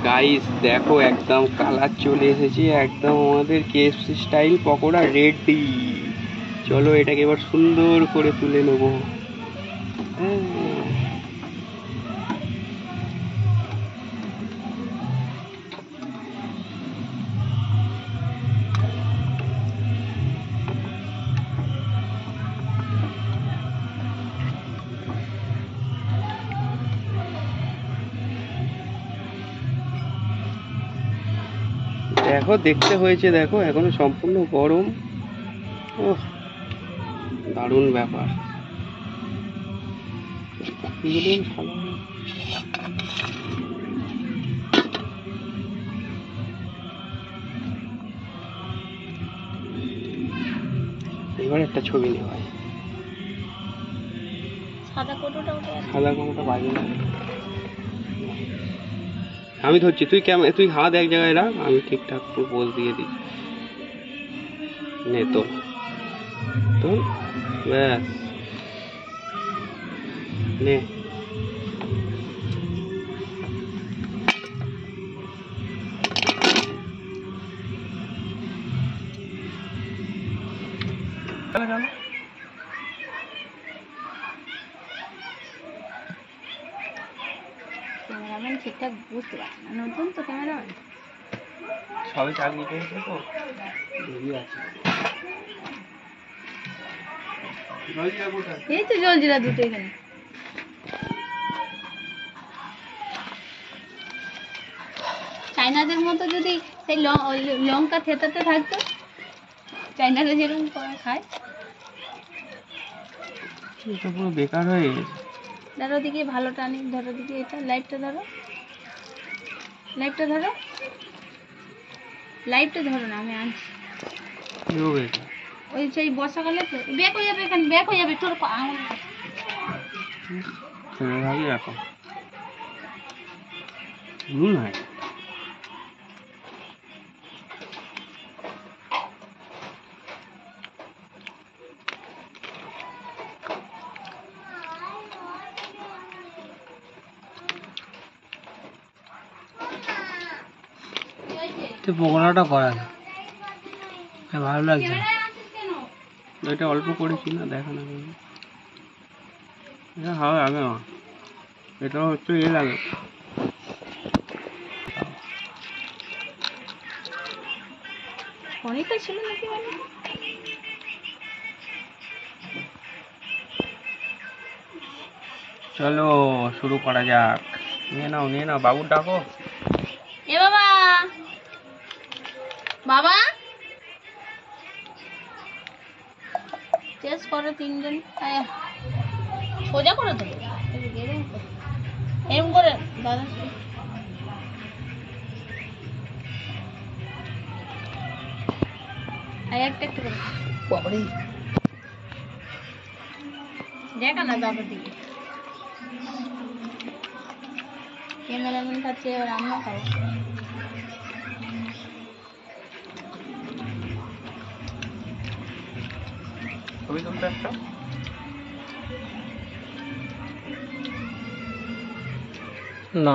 Guys দেখো একদম colour চলে এসেছে, একদম আমাদের কেএফসি স্টাইল পকোড়া রেডি। চলো এটাকে এবার সুন্দর করে তুলে নেবো। দেখো দেখতে হয়েছে, দেখো এখনো সম্পূর্ণ গরম। ওহ দারুণ ব্যাপার। এবার একটা ছবি নেওয়া হয়। সাদা কোটোটা বাজে না। আমি ধরছি, তুই হাত এক জায়গায় রাখ, আমি ঠিকঠাক পোজ দিয়ে দিই। নে তো ব্যাস নে। ক্যামেরাম্যান ঠিকঠাক বুঝতে পারছে না, নতুন তো ক্যামেরাম্যান, সবই চাকরি পেয়েছে তো দেরি আছে। এই তো জলজিরা দুটো এখানে। চাইনাদের মতো যদি সেই লঙ্কা থেতাতে থাকতো, চাইনারা যেরকম খায়। এটা পুরো বেকার হয়ে গেছে। ধরো দিকে ভালো টানি, ধরো দিকে এটা লাইটটা ধরো, লাইটটা ধরো, লাইটটা ধরো না, আমি আনছি। ওই সেই বর্ষাকালে তো ব্যাক হয়ে যাবে, এখানে ব্যাক হয়ে যাবে তোর রাখো নুন হয়। পকোড়াটা করা ভালো লাগছে, এটা অল্প করেছি না, দেখো না এটা হয় আগে না, এটা হচ্ছে এ লাগে। অনেকটা ছিল নাকি? চলো শুরু করা যাক। নিয়ে নাও বাবু ডাকো। এ বাবা, বাবা টেস্ট করো তিনজন, সোজা করে দেবো এরকম করে দাদা। একটা একটা করে দেখা না দাদার দিকে। ক্যামেরাম্যান খাচ্ছে, এবার আমরা খাবো। ছবি তুলতে একটা না।